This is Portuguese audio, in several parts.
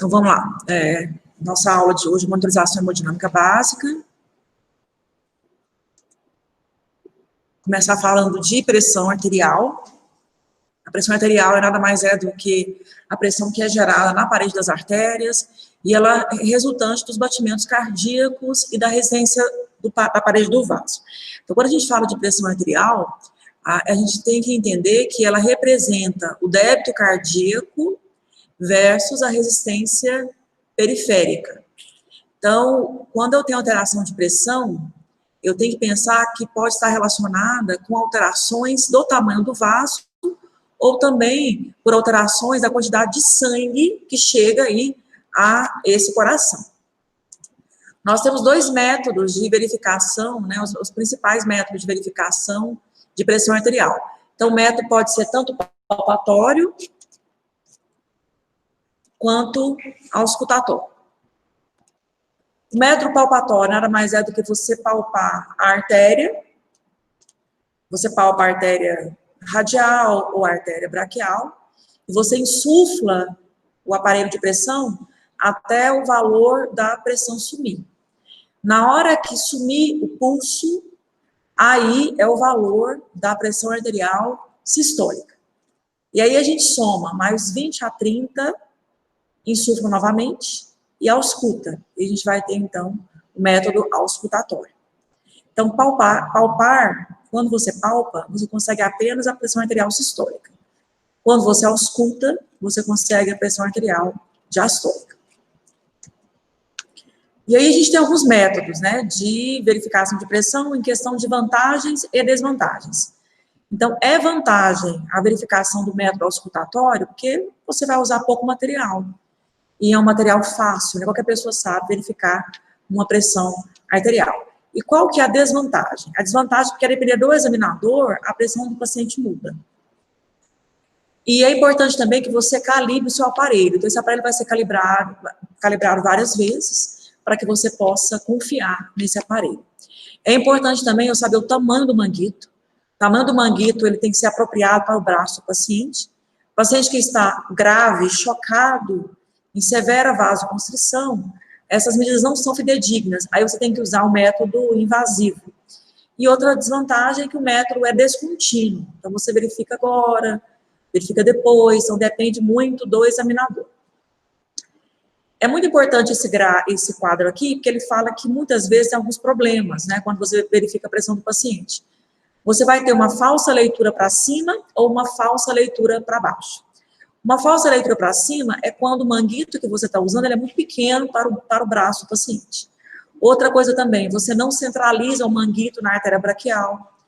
Então, vamos lá. Nossa aula de hoje, monitorização hemodinâmica básica. Começar falando de pressão arterial. A pressão arterial é nada mais do que a pressão que é gerada na parede das artérias, e ela é resultante dos batimentos cardíacos e da resistência da parede do vaso. Então, quando a gente fala de pressão arterial, a gente tem que entender que ela representa o débito cardíaco versus a resistência periférica. Então, quando eu tenho alteração de pressão, eu tenho que pensar que pode estar relacionada com alterações do tamanho do vaso, ou também por alterações da quantidade de sangue que chega aí a esse coração. Nós temos dois métodos de verificação, né, os principais métodos de verificação de pressão arterial. Então, o método pode ser tanto palpatório quanto auscultatório. O método palpatório nada mais é do que você palpar a artéria, você palpa a artéria radial ou a artéria braquial, e você insufla o aparelho de pressão até o valor da pressão sumir. Na hora que sumir o pulso, aí é o valor da pressão arterial sistólica. E aí a gente soma mais 20 a 30, insufla novamente e ausculta. E a gente vai ter, então, o método auscultatório. Então, palpar, quando você palpa, você consegue apenas a pressão arterial sistólica. Quando você ausculta, você consegue a pressão arterial diastólica. E aí a gente tem alguns métodos, né, de verificação de pressão em questão de vantagens e desvantagens. Então, é vantagem a verificação do método auscultatório, porque você vai usar pouco material. E é um material fácil, né? Qualquer pessoa sabe verificar uma pressão arterial. E qual que é a desvantagem? A desvantagem é porque, a depender do examinador, a pressão do paciente muda. E é importante também que você calibre o seu aparelho. Então, esse aparelho vai ser calibrado várias vezes, para que você possa confiar nesse aparelho. É importante também eu saber o tamanho do manguito. O tamanho do manguito, ele tem que ser apropriado para o braço do paciente. O paciente que está grave, chocado, em severa vasoconstrição, essas medidas não são fidedignas. Aí você tem que usar um método invasivo. E outra desvantagem é que o método é descontínuo. Então, você verifica agora, verifica depois, então depende muito do examinador. É muito importante esse quadro aqui, porque ele fala que muitas vezes tem alguns problemas, né, quando você verifica a pressão do paciente. Você vai ter uma falsa leitura para cima ou uma falsa leitura para baixo. Uma falsa leitura para cima é quando o manguito que você está usando ele é muito pequeno para o braço do paciente. Outra coisa também, você não centraliza o manguito na artéria braquial.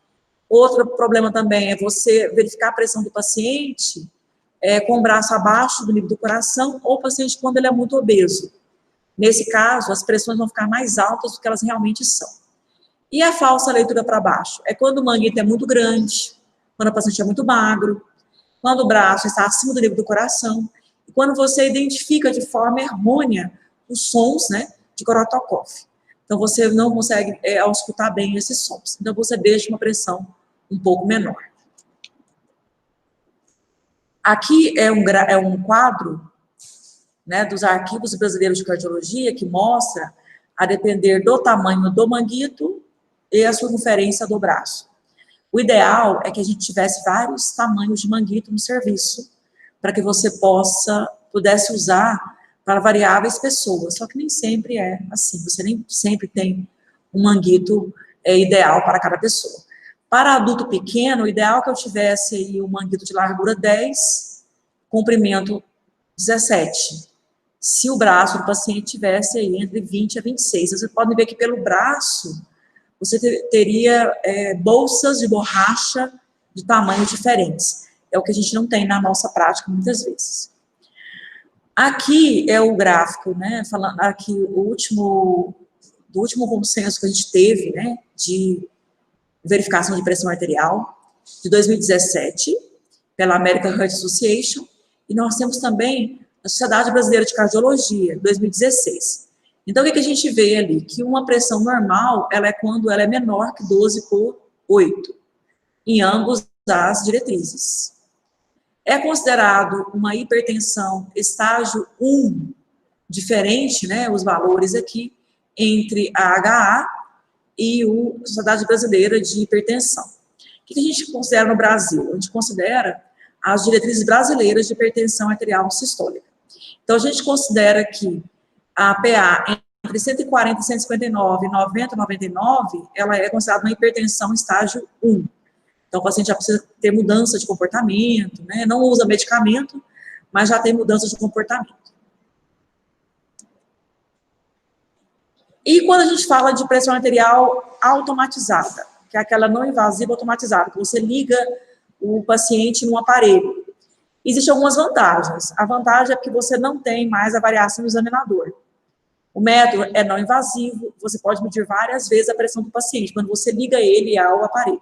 Outro problema também é você verificar a pressão do paciente com o braço abaixo do nível do coração, ou o paciente quando ele é muito obeso. Nesse caso, as pressões vão ficar mais altas do que elas realmente são. E a falsa leitura para baixo? É quando o manguito é muito grande, quando o paciente é muito magro, quando o braço está acima do nível do coração, e quando você identifica de forma errônea os sons, né, de Korotokov. Então, você não consegue auscultar bem esses sons. Então, você deixa uma pressão um pouco menor. Aqui é um quadro, né, dos arquivos brasileiros de cardiologia que mostra, a depender do tamanho do manguito e a circunferência do braço. O ideal é que a gente tivesse vários tamanhos de manguito no serviço, para que você pudesse usar para variáveis pessoas, só que nem sempre é assim, você nem sempre tem um manguito ideal para cada pessoa. Para adulto pequeno, o ideal é que eu tivesse aí um manguito de largura 10, comprimento 17. Se o braço do paciente tivesse aí entre 20 a 26. Vocês podem ver que pelo braço, você teria bolsas de borracha de tamanhos diferentes. É o que a gente não tem na nossa prática muitas vezes. Aqui é o gráfico, né, falando aqui do último consenso que a gente teve, né, de verificação de pressão arterial, de 2017, pela American Heart Association, e nós temos também a Sociedade Brasileira de Cardiologia, 2016. Então, o que a gente vê ali? Que uma pressão normal, ela é quando ela é menor que 12/8, em ambos as diretrizes. É considerado uma hipertensão estágio 1 diferente, né, os valores aqui, entre a HA e a Sociedade Brasileira de Hipertensão. O que a gente considera no Brasil? A gente considera as diretrizes brasileiras de hipertensão arterial sistólica. Então, a gente considera que a PA entre 140 e 159, 90 e 99, ela é considerada uma hipertensão estágio 1. Então, o paciente já precisa ter mudança de comportamento, né? Não usa medicamento, mas já tem mudança de comportamento. E quando a gente fala de pressão arterial automatizada, que é aquela não invasiva automatizada, que você liga o paciente num aparelho, existem algumas vantagens. A vantagem é que você não tem mais a variação do examinador. O método é não invasivo, você pode medir várias vezes a pressão do paciente, quando você liga ele ao aparelho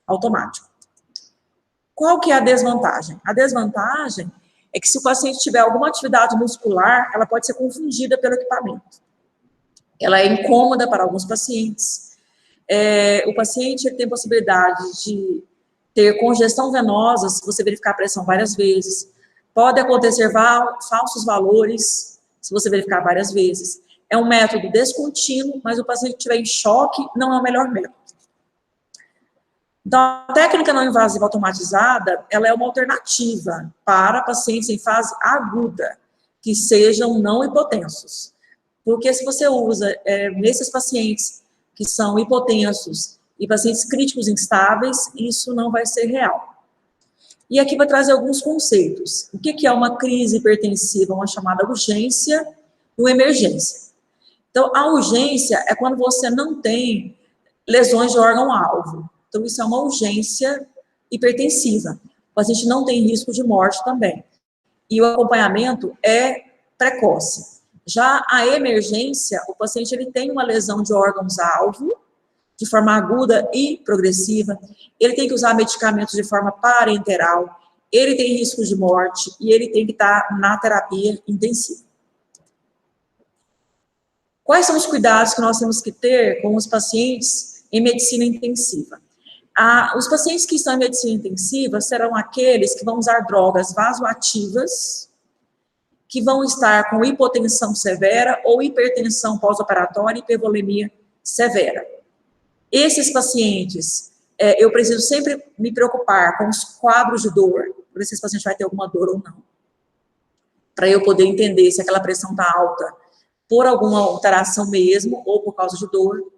automático. Qual que é a desvantagem? A desvantagem é que se o paciente tiver alguma atividade muscular, ela pode ser confundida pelo equipamento. Ela é incômoda para alguns pacientes. O paciente tem possibilidade de ter congestão venosa, se você verificar a pressão várias vezes. Pode acontecer falsos valores, se você verificar várias vezes. É um método descontínuo, mas o paciente que estiver em choque não é o melhor método. Então, a técnica não invasiva automatizada, ela é uma alternativa para pacientes em fase aguda, que sejam não hipotensos. Porque se você usa nesses pacientes que são hipotensos e pacientes críticos instáveis, isso não vai ser real. E aqui vai trazer alguns conceitos. O que é uma crise hipertensiva? Uma chamada urgência e uma emergência. Então, a urgência é quando você não tem lesões de órgão-alvo. Então, isso é uma urgência hipertensiva. O paciente não tem risco de morte também. E o acompanhamento é precoce. Já a emergência, o paciente ele tem uma lesão de órgãos-alvo, de forma aguda e progressiva, ele tem que usar medicamentos de forma parenteral, ele tem risco de morte e ele tem que estar na terapia intensiva. Quais são os cuidados que nós temos que ter com os pacientes em medicina intensiva? Os pacientes que estão em medicina intensiva serão aqueles que vão usar drogas vasoativas, que vão estar com hipotensão severa ou hipertensão pós-operatória e hipervolemia severa. Esses pacientes, eu preciso sempre me preocupar com os quadros de dor, para ver se esse paciente vai ter alguma dor ou não, para eu poder entender se aquela pressão está alta por alguma alteração mesmo, ou por causa de dor.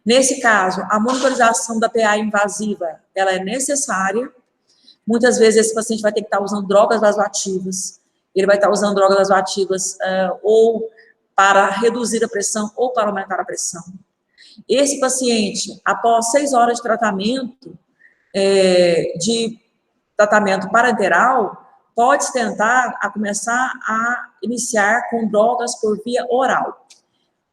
Nesse caso, a monitorização da PA invasiva, ela é necessária. Muitas vezes esse paciente vai ter que estar usando drogas vasoativas, ele vai estar usando drogas vasoativas ou para reduzir a pressão ou para aumentar a pressão. Esse paciente, após 6 horas de tratamento parenteral, pode tentar começar a iniciar com drogas por via oral,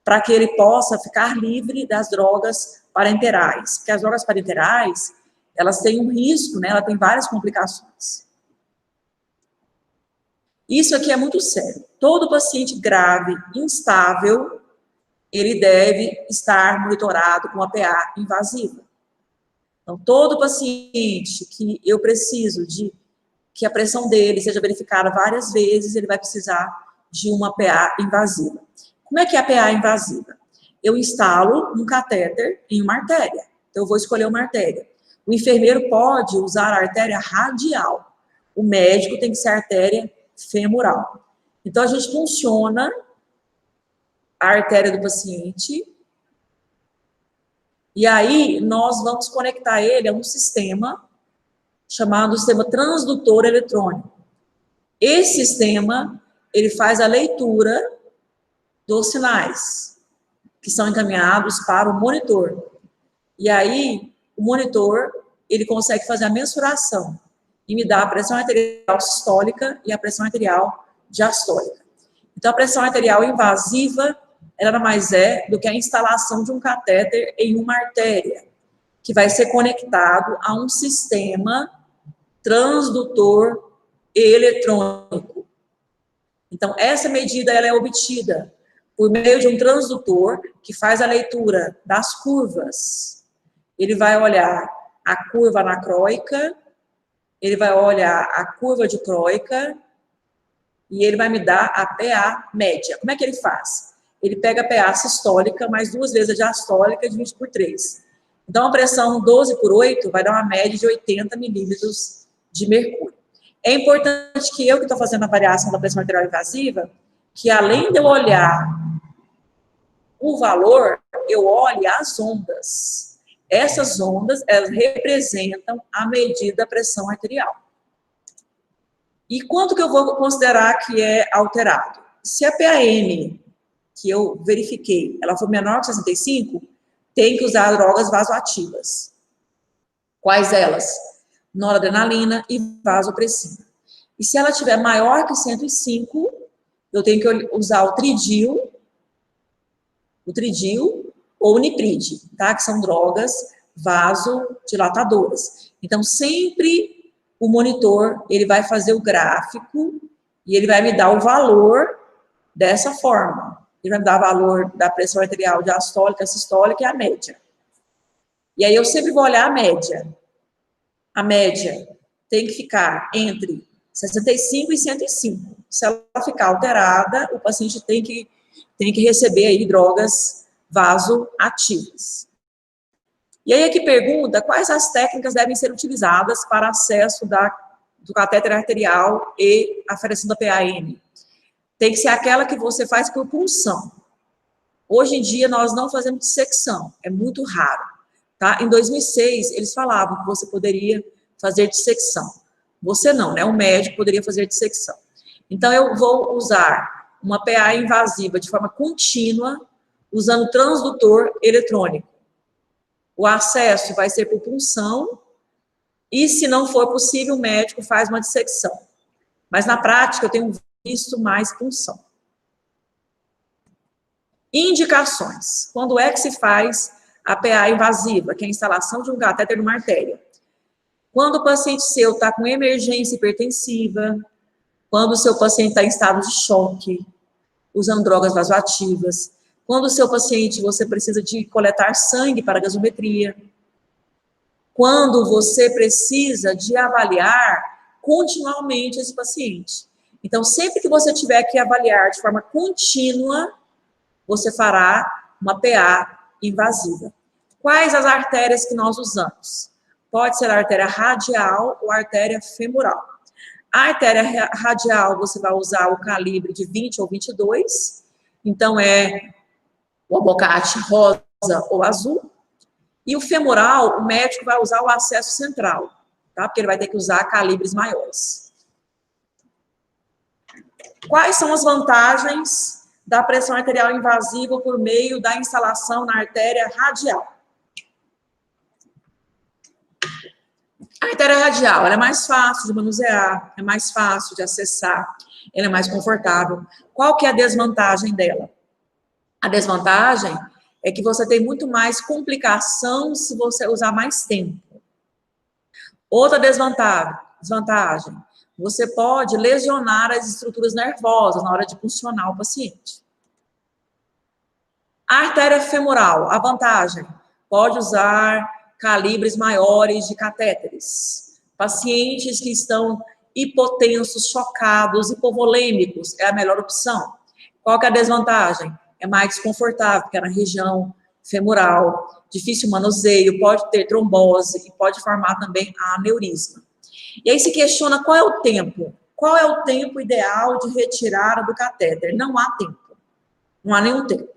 para que ele possa ficar livre das drogas parenterais. Porque as drogas parenterais, elas têm um risco, né? Ela tem várias complicações. Isso aqui é muito sério. Todo paciente grave, instável, ele deve estar monitorado com a PA invasiva. Então, todo paciente que eu preciso de que a pressão dele seja verificada várias vezes, ele vai precisar de uma PA invasiva. Como é que é a PA invasiva? Eu instalo um catéter em uma artéria. Então, eu vou escolher uma artéria. O enfermeiro pode usar a artéria radial. O médico tem que ser a artéria femoral. Então, a gente funciona a artéria do paciente e aí nós vamos conectar ele a um sistema chamado sistema transdutor eletrônico. Esse sistema, ele faz a leitura dos sinais que são encaminhados para o monitor. E aí, o monitor, ele consegue fazer a mensuração e me dá a pressão arterial sistólica e a pressão arterial diastólica. Então, a pressão arterial invasiva, ela nada mais é do que a instalação de um catéter em uma artéria, que vai ser conectado a um sistema transdutor eletrônico. Então, essa medida ela é obtida por meio de um transdutor que faz a leitura das curvas. Ele vai olhar a curva anacróica, ele vai olhar a curva dicróica e ele vai me dar a PA média. Como é que ele faz? Ele pega a PA sistólica, mais 2 vezes a diastólica, divide por 3. Então, a pressão 12 por 8 vai dar uma média de 80 milímetros de mercúrio. É importante que eu, que estou fazendo a variação da pressão arterial invasiva, que além de eu olhar o valor, eu olhe as ondas. Essas ondas, elas representam a medida da pressão arterial. E quanto que eu vou considerar que é alterado? Se a PAM, que eu verifiquei, ela for menor que 65, tem que usar drogas vasoativas. Quais elas? Noradrenalina e vasopressina. E se ela tiver maior que 105, eu tenho que usar o tridil ou o nipride, tá? Que são drogas vasodilatadoras. Então, sempre o monitor, ele vai fazer o gráfico e ele vai me dar o valor dessa forma. Ele vai me dar o valor da pressão arterial diastólica, sistólica e a média. E aí eu sempre vou olhar a média. A média tem que ficar entre 65 e 105. Se ela ficar alterada, o paciente tem que receber aí drogas vasoativas. E aí aqui pergunta quais as técnicas devem ser utilizadas para acesso do catéter arterial e aferição da PAM. Tem que ser aquela que você faz por punção. Hoje em dia nós não fazemos dissecção, é muito raro. Tá? Em 2006 eles falavam que você poderia fazer dissecção. Você não, né? O médico poderia fazer dissecção. Então eu vou usar uma PA invasiva de forma contínua, usando transdutor eletrônico. O acesso vai ser por punção, e se não for possível, o médico faz uma dissecção. Mas na prática, eu tenho visto mais punção. Indicações. Quando é que se faz a PA invasiva, que é a instalação de um catéter numa artéria? Quando o paciente seu está com emergência hipertensiva, quando o seu paciente está em estado de choque, usando drogas vasoativas, quando o seu paciente, você precisa de coletar sangue para gasometria, quando você precisa de avaliar continuamente esse paciente. Então, sempre que você tiver que avaliar de forma contínua, você fará uma PA invasiva. Quais as artérias que nós usamos? Pode ser a artéria radial ou a artéria femoral. A artéria radial, você vai usar o calibre de 20 ou 22, então é o abocate rosa ou azul. E o femoral, o médico vai usar o acesso central, tá? Porque ele vai ter que usar calibres maiores. Quais são as vantagens da pressão arterial invasiva por meio da instalação na artéria radial? A artéria radial, ela é mais fácil de manusear, é mais fácil de acessar, ela é mais confortável. Qual que é a desvantagem dela? A desvantagem é que você tem muito mais complicação se você usar mais tempo. Outra desvantagem, você pode lesionar as estruturas nervosas na hora de puncionar o paciente. A artéria femoral, a vantagem, pode usar calibres maiores de catéteres. Pacientes que estão hipotensos, chocados, hipovolêmicos, é a melhor opção. Qual que é a desvantagem? É mais desconfortável, porque é na região femoral, difícil manuseio, pode ter trombose e pode formar também aneurisma. E aí se questiona qual é o tempo? Qual é o tempo ideal de retirada do catéter? Não há tempo. Não há nenhum tempo.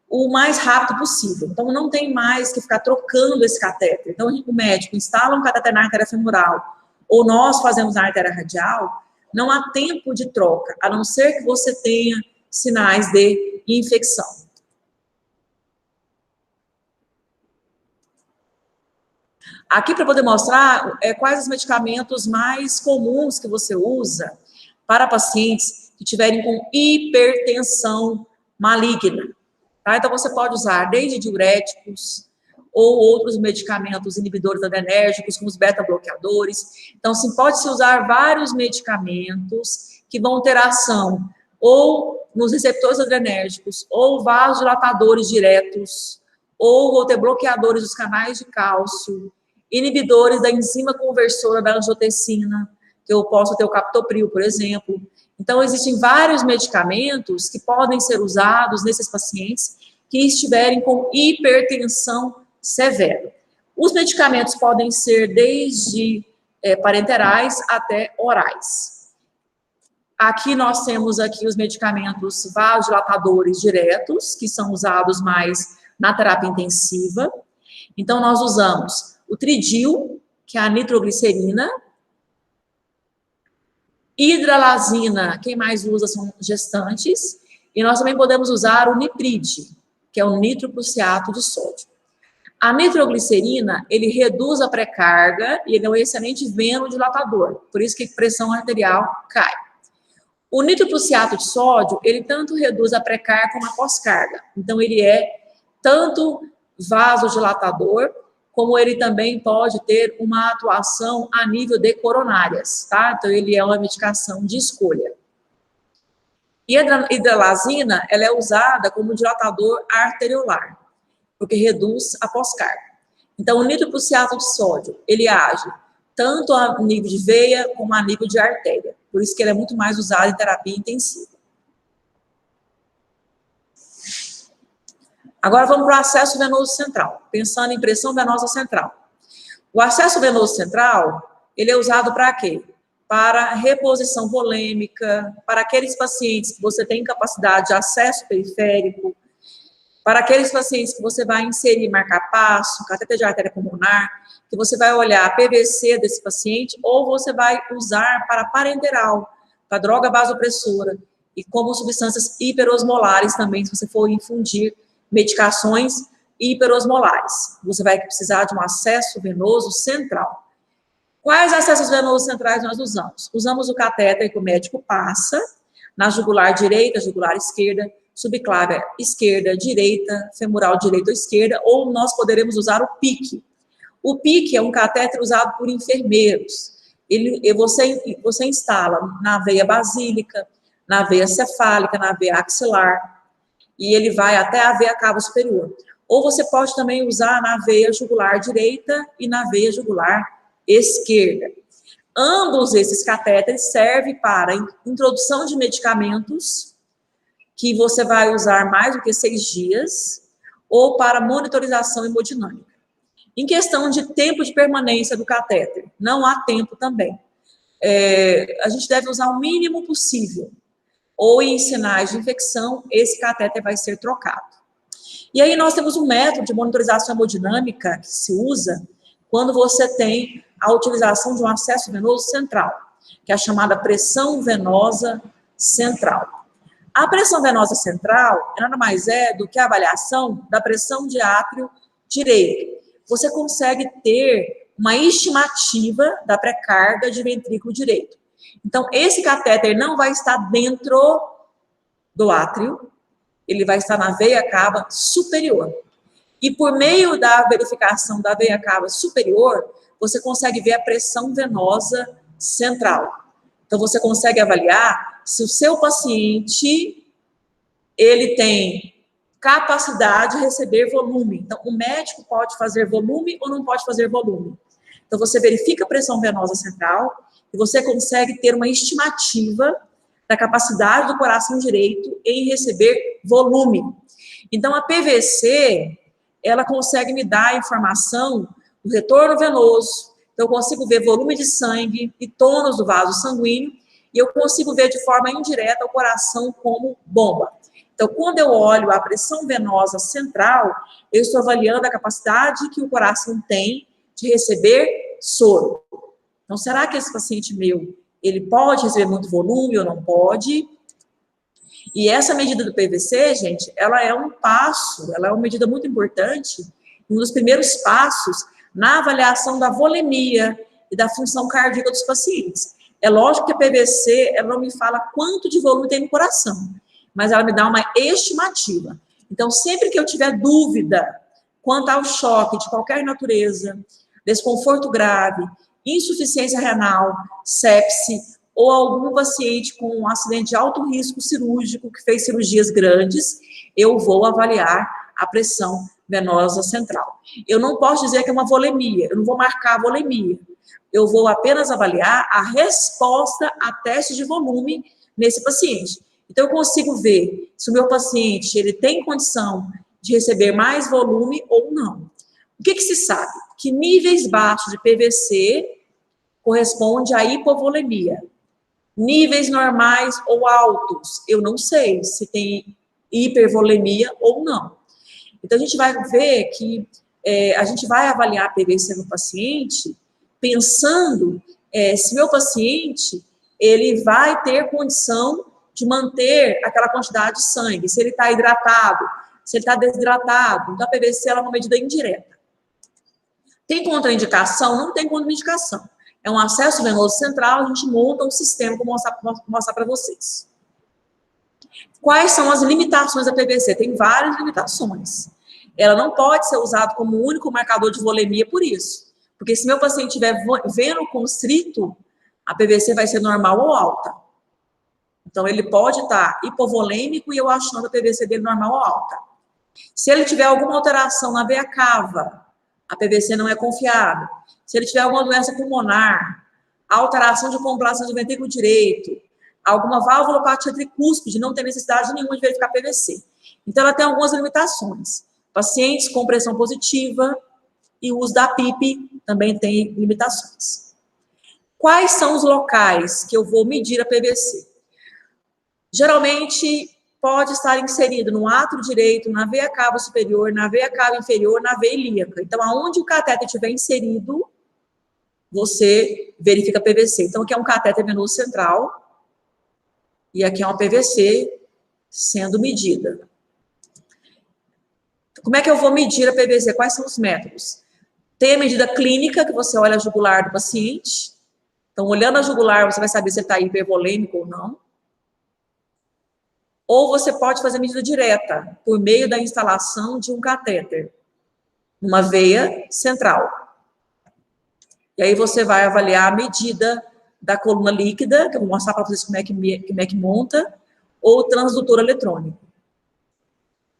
O mais rápido possível. Então, não tem mais que ficar trocando esse catéter. Então, o médico instala um catéter na artéria femoral, ou nós fazemos na artéria radial, não há tempo de troca, a não ser que você tenha sinais de infecção. Aqui, para poder mostrar quais os medicamentos mais comuns que você usa para pacientes que tiverem com hipertensão maligna. Tá? Então, você pode usar desde diuréticos ou outros medicamentos inibidores adrenérgicos, como os beta-bloqueadores. Então, sim, pode-se usar vários medicamentos que vão ter ação ou nos receptores adrenérgicos, ou vasodilatadores diretos, ou vou ter bloqueadores dos canais de cálcio, inibidores da enzima conversora da angiotensina, que eu posso ter o captopril, por exemplo. Então, existem vários medicamentos que podem ser usados nesses pacientes que estiverem com hipertensão severa. Os medicamentos podem ser desde parenterais até orais. Aqui nós temos aqui os medicamentos vasodilatadores diretos, que são usados mais na terapia intensiva. Então, nós usamos o Tridil, que é a nitroglicerina, hidralazina, quem mais usa são gestantes, e nós também podemos usar o Nipride, que é o nitroprusiato de sódio. A nitroglicerina, ele reduz a pré-carga e ele é um excelente venodilatador, por isso que a pressão arterial cai. O nitroprusiato de sódio, ele tanto reduz a pré-carga como a pós-carga, então ele é tanto vasodilatador, como ele também pode ter uma atuação a nível de coronárias, tá? Então, ele é uma medicação de escolha. E a hidralazina, ela é usada como dilatador arteriolar, porque reduz a pós-carga. Então, o nitroprusiato de sódio, ele age tanto a nível de veia como a nível de artéria. Por isso que ele é muito mais usado em terapia intensiva. Agora vamos para o acesso venoso central, pensando em pressão venosa central. O acesso venoso central, ele é usado para quê? Para reposição volêmica, para aqueles pacientes que você tem capacidade de acesso periférico, para aqueles pacientes que você vai inserir marca-passo, catéter de artéria pulmonar, que você vai olhar a PVC desse paciente, ou você vai usar para parenteral, para droga vasopressora, e como substâncias hiperosmolares também, se você for infundir medicações hiperosmolares. Você vai precisar de um acesso venoso central. Quais acessos venosos centrais nós usamos? Usamos o catéter que o médico passa na jugular direita, jugular esquerda, subclávia esquerda, direita, femoral direita ou esquerda, ou nós poderemos usar o PIC. O PIC é um catéter usado por enfermeiros. Você instala na veia basílica, na veia cefálica, na veia axilar, e ele vai até a veia cava superior. Ou você pode também usar na veia jugular direita e na veia jugular esquerda. Ambos esses catéteres servem para introdução de medicamentos, que você vai usar mais do que 6 dias, ou para monitorização hemodinâmica. Em questão de tempo de permanência do catéter, não há tempo também. A gente deve usar o mínimo possível, ou em sinais de infecção, esse catéter vai ser trocado. E aí nós temos um método de monitorização hemodinâmica que se usa quando você tem a utilização de um acesso venoso central, que é a chamada pressão venosa central. A pressão venosa central nada mais é do que a avaliação da pressão de átrio direito. Você consegue ter uma estimativa da pré-carga de ventrículo direito. Então, esse catéter não vai estar dentro do átrio, ele vai estar na veia cava superior. E por meio da verificação da veia cava superior, você consegue ver a pressão venosa central. Então, você consegue avaliar se o seu paciente, ele tem capacidade de receber volume. Então, o médico pode fazer volume ou não pode fazer volume. Então, você verifica a pressão venosa central e você consegue ter uma estimativa da capacidade do coração direito em receber volume. Então, a PVC, ela consegue me dar a informação do retorno venoso, então eu consigo ver volume de sangue e tônus do vaso sanguíneo, e eu consigo ver de forma indireta o coração como bomba. Então, quando eu olho a pressão venosa central, eu estou avaliando a capacidade que o coração tem de receber soro. Então, será que esse paciente meu, ele pode receber muito volume ou não pode? E essa medida do PVC, gente, ela é um passo, ela é uma medida muito importante, um dos primeiros passos na avaliação da volemia e da função cardíaca dos pacientes. É lógico que a PVC, ela não me fala quanto de volume tem no coração, mas ela me dá uma estimativa. Então, sempre que eu tiver dúvida quanto ao choque de qualquer natureza, desconforto grave, insuficiência renal, sepse, ou algum paciente com um acidente de alto risco cirúrgico, que fez cirurgias grandes, eu vou avaliar a pressão venosa central. Eu não posso dizer que é uma volemia, eu não vou marcar a volemia, Eu vou apenas avaliar a resposta a teste de volume nesse paciente. Então, eu consigo ver se o meu paciente ele tem condição de receber mais volume ou não. O que se sabe? Que níveis baixos de PVC corresponde à hipovolemia. Níveis normais ou altos, eu não sei se tem hipervolemia ou não. Então, a gente vai ver que a gente vai avaliar a PVC no paciente pensando se meu paciente ele vai ter condição de manter aquela quantidade de sangue, se ele está hidratado, se ele está desidratado. Então, a PVC ela é uma medida indireta. Tem contraindicação? Não tem contraindicação. É um acesso venoso central, a gente monta um sistema que eu vou mostrar para vocês. Quais são as limitações da PVC? Tem várias limitações. Ela não pode ser usada como único marcador de volemia por isso. Porque se meu paciente tiver veno constrito, a PVC vai ser normal ou alta. Então, ele pode estar hipovolêmico e eu achando a PVC dele normal ou alta. Se ele tiver alguma alteração na veia cava, a PVC não é confiável. Se ele tiver alguma doença pulmonar, alteração de complacência do ventrículo direito, alguma valvulopatia tricúspide, não tem necessidade nenhuma de verificar PVC. Então, ela tem algumas limitações. Pacientes com pressão positiva e o uso da PIP também tem limitações. Quais são os locais que eu vou medir a PVC? Geralmente, pode estar inserido no átrio direito, na veia cava superior, na veia cava inferior, na veia ilíaca. Então, aonde o catéter estiver inserido, você verifica a PVC. Então, aqui é um catéter venoso central e aqui é uma PVC sendo medida. Como é que eu vou medir a PVC? Quais são os métodos? Tem a medida clínica, que você olha a jugular do paciente. Então, olhando a jugular, você vai saber se ele está hipervolêmico ou não. Ou você pode fazer medida direta, por meio da instalação de um catéter, numa veia central. E aí você vai avaliar a medida da coluna líquida, que eu vou mostrar para vocês como é que monta, ou transdutor eletrônico.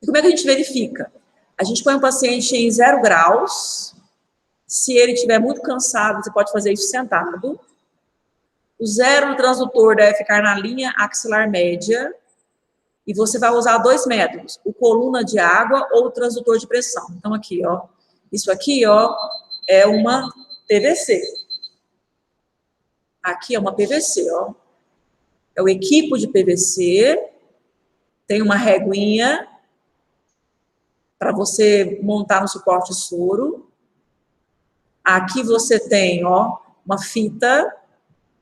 E como é que a gente verifica? A gente põe o paciente em 0 graus, se ele estiver muito cansado, você pode fazer isso sentado. O 0 no transdutor deve ficar na linha axilar média, e você vai usar 2 métodos, o coluna de água ou o transdutor de pressão. Então, aqui, ó, isso aqui, ó, é uma PVC. Aqui é uma PVC, ó. É o equipo de PVC, tem uma reguinha para você montar no suporte soro. Aqui você tem, ó, uma fita,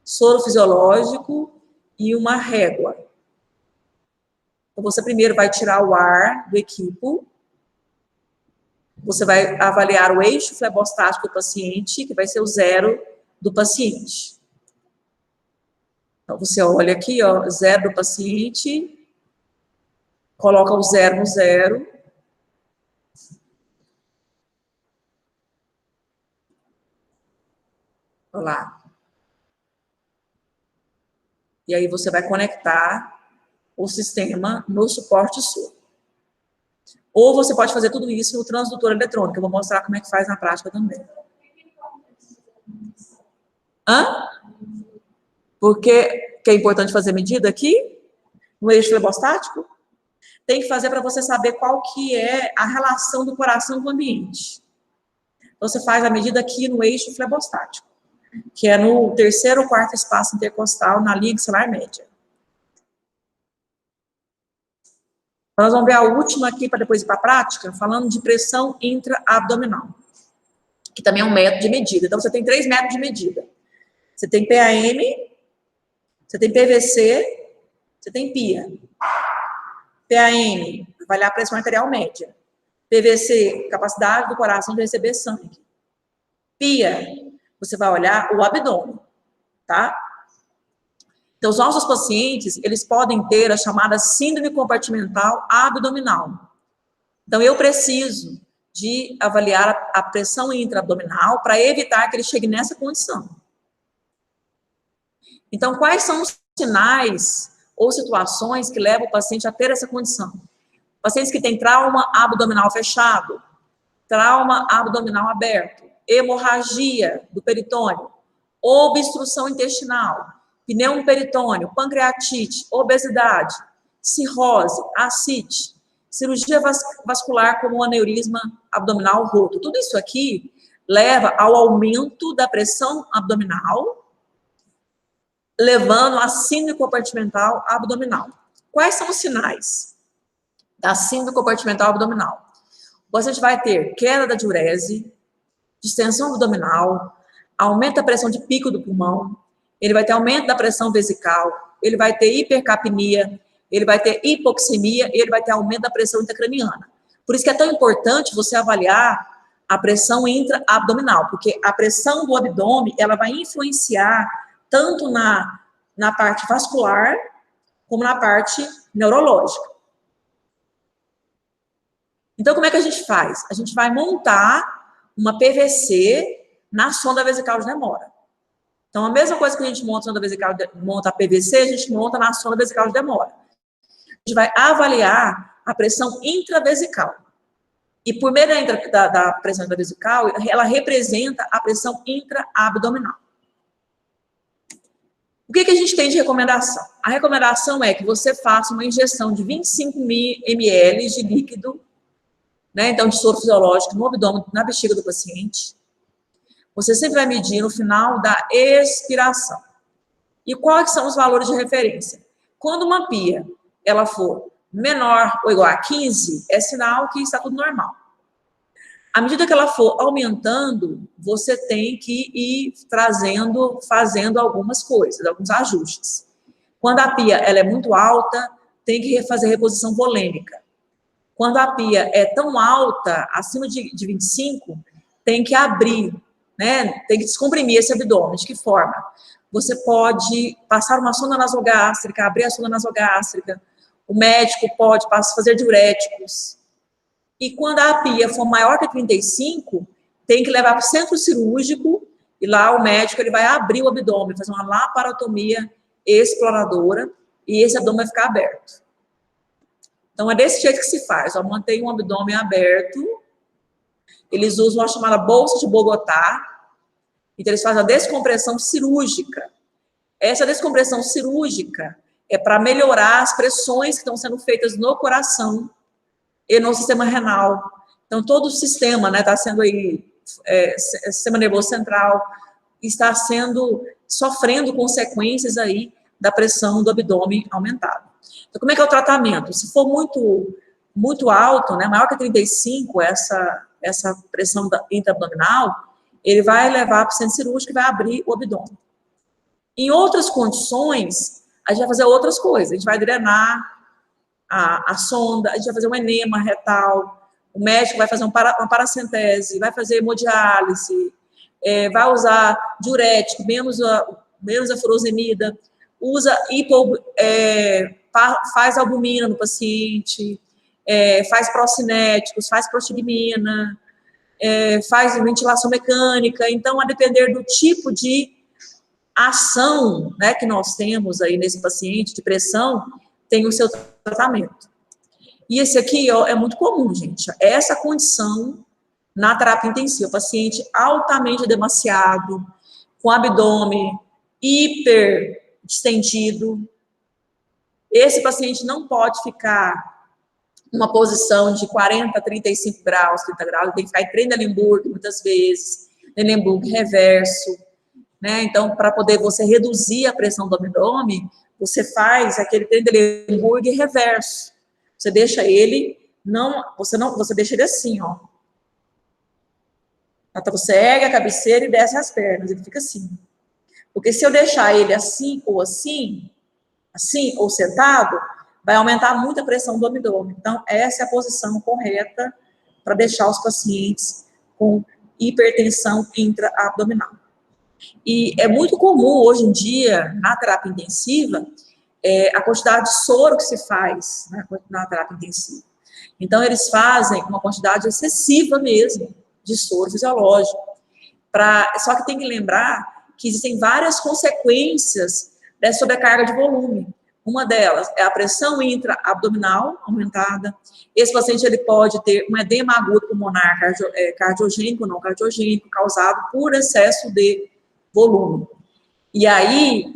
soro fisiológico e uma régua. Então, você primeiro vai tirar o ar do equipo, você vai avaliar o eixo flebostático do paciente, que vai ser o 0 do paciente. Então, você olha aqui, ó, 0 do paciente, coloca o 0 no 0. Olha lá. E aí você vai conectar o sistema no suporte soro. Ou você pode fazer tudo isso no transdutor eletrônico. Eu vou mostrar como é que faz na prática também. Hã? Porque é importante fazer medida aqui, no eixo flebostático? Tem que fazer para você saber qual que é a relação do coração com o ambiente. Então, você faz a medida aqui no eixo flebostático, que é no 3º ou 4º espaço intercostal, na linha axilar média. Nós vamos ver a última aqui, para depois ir para a prática, falando de pressão intra-abdominal, que também é um método de medida. Então, você tem 3 métodos de medida. Você tem PAM, você tem PVC, você tem PIA. PAM, avaliar a pressão arterial média. PVC, capacidade do coração de receber sangue. PIA, você vai olhar o abdômen, tá? Então, os nossos pacientes, eles podem ter a chamada síndrome compartimental abdominal. Então, eu preciso de avaliar a pressão intraabdominal para evitar que ele chegue nessa condição. Então, quais são os sinais ou situações que levam o paciente a ter essa condição? Pacientes que têm trauma abdominal fechado, trauma abdominal aberto, hemorragia do peritônio, obstrução intestinal, pneumo peritônio, pancreatite, obesidade, cirrose, ascite, cirurgia vascular como aneurisma abdominal roto. Tudo isso aqui leva ao aumento da pressão abdominal, levando à síndrome compartimental abdominal. Quais são os sinais da síndrome compartimental abdominal? O paciente vai ter queda da diurese, distensão abdominal, aumento da pressão de pico do pulmão, ele vai ter aumento da pressão vesical, ele vai ter hipercapnia, ele vai ter hipoxemia e ele vai ter aumento da pressão intracraniana. Por isso que é tão importante você avaliar a pressão intra-abdominal, porque a pressão do abdômen, ela vai influenciar tanto na parte vascular, como na parte neurológica. Então, como é que a gente faz? A gente vai montar uma PVC na sonda vesical de demora. Então, a mesma coisa que a gente monta a PVC, a gente monta na sonda vesical de demora. A gente vai avaliar a pressão intravesical. E por meio da pressão intravesical, ela representa a pressão intra-abdominal. O que a gente tem de recomendação? A recomendação é que você faça uma injeção de 25 ml de líquido, né, então de soro fisiológico no abdômen, na bexiga do paciente. Você sempre vai medir no final da expiração. E quais são os valores de referência? Quando uma pia ela for menor ou igual a 15, é sinal que está tudo normal. À medida que ela for aumentando, você tem que ir fazendo algumas coisas, alguns ajustes. Quando a pia ela é muito alta, tem que fazer reposição volêmica. Quando a pia é tão alta, acima de 25, tem que abrir, né? Tem que descomprimir esse abdômen. De que forma? Você pode passar uma sonda nasogástrica, abrir a sonda nasogástrica, o médico pode fazer diuréticos. E quando a pia for maior que 35, tem que levar para o centro cirúrgico, e lá o médico ele vai abrir o abdômen, fazer uma laparotomia exploradora, e esse abdômen vai ficar aberto. Então, é desse jeito que se faz, ó, mantém um abdômen aberto, eles usam a chamada bolsa de Bogotá, então eles fazem a descompressão cirúrgica. Essa descompressão cirúrgica é para melhorar as pressões que estão sendo feitas no coração e no sistema renal. Então, todo o sistema, né, está sendo aí, sistema nervoso central, está sofrendo consequências aí da pressão do abdômen aumentada. Então, como é que é o tratamento? Se for muito alto, né, maior que 35, essa pressão intraabdominal, ele vai levar para o centro cirúrgico e vai abrir o abdômen. Em outras condições, a gente vai fazer outras coisas. A gente vai drenar a sonda, a gente vai fazer um enema retal, o médico vai fazer uma paracentese, vai fazer hemodiálise, vai usar diurético, menos a furosemida, faz albumina no paciente, faz procinéticos, faz prostigmina, faz ventilação mecânica. Então, a depender do tipo de ação, né, que nós temos aí nesse paciente de pressão, tem o seu tratamento. E esse aqui, ó, é muito comum, gente. Essa condição na terapia intensiva, paciente altamente edemaciado, com abdômen hiper distendido. Esse paciente não pode ficar numa posição de 40, 35 graus, 30 graus, ele tem que ficar em Trendelenburg muitas vezes, Trendelenburg reverso, né? Então, para poder você reduzir a pressão do abdômen, você faz aquele Trendelenburg reverso. Você deixa ele, você deixa ele assim, ó. Então, você ergue a cabeceira e desce as pernas, ele fica assim. Porque se eu deixar ele assim ou sentado, vai aumentar muito a pressão do abdômen. Então, essa é a posição correta para deixar os pacientes com hipertensão intraabdominal. E é muito comum, hoje em dia, na terapia intensiva, a quantidade de soro que se faz, né, na terapia intensiva. Então, eles fazem uma quantidade excessiva mesmo de soro fisiológico. Só que tem que lembrar que existem várias consequências dessa sobrecarga de volume. Uma delas é a pressão intraabdominal aumentada. Esse paciente ele pode ter um edema agudo pulmonar cardiogênico ou não cardiogênico, causado por excesso de volume. E aí,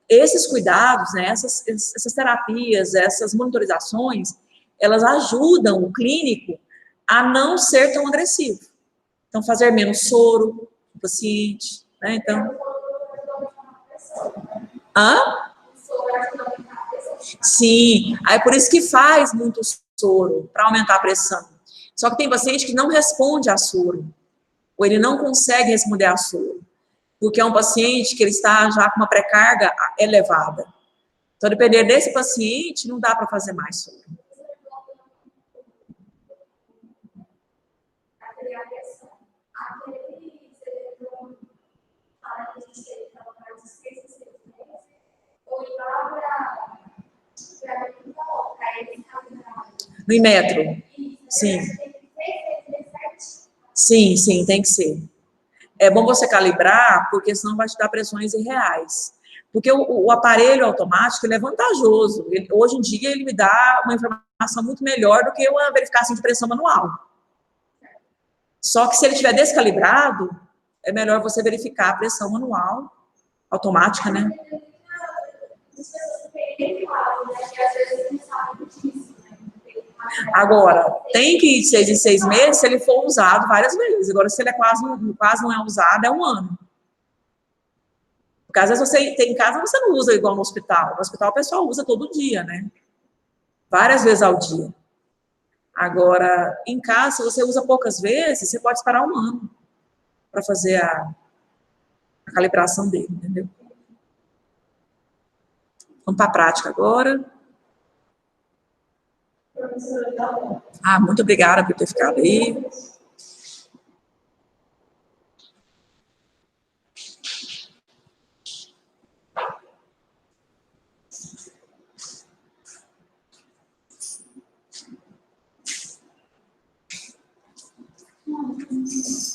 esses cuidados, né, essas terapias, essas monitorizações, elas ajudam o clínico a não ser tão agressivo. Então, fazer menos soro no paciente, né? Então... Hã? Sim, aí por isso que faz muito soro, para aumentar a pressão. Só que tem paciente que não responde a soro, ou ele não consegue responder a soro, porque é um paciente que ele está já com uma pré-carga elevada. Então, depender desse paciente, não dá para fazer mais soro. No Inmetro, sim. Sim, sim, tem que ser. É bom você calibrar, porque senão vai te dar pressões irreais. Porque o aparelho automático, ele é vantajoso. Hoje em dia, ele me dá uma informação muito melhor do que uma verificação de pressão manual. Só que se ele estiver descalibrado, é melhor você verificar a pressão manual, automática, né? Agora, tem que ir de 6 em 6 meses se ele for usado várias vezes. Agora, se ele quase não é usado, é 1 ano. Porque às vezes você tem em casa, você não usa igual no hospital. No hospital o pessoal usa todo dia, né? Várias vezes ao dia. Agora, em casa, se você usa poucas vezes, você pode esperar 1 ano para fazer a calibração dele, entendeu? Vamos para a prática agora. Muito obrigada por ter ficado aí.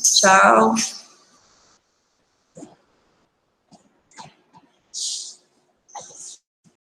Tchau.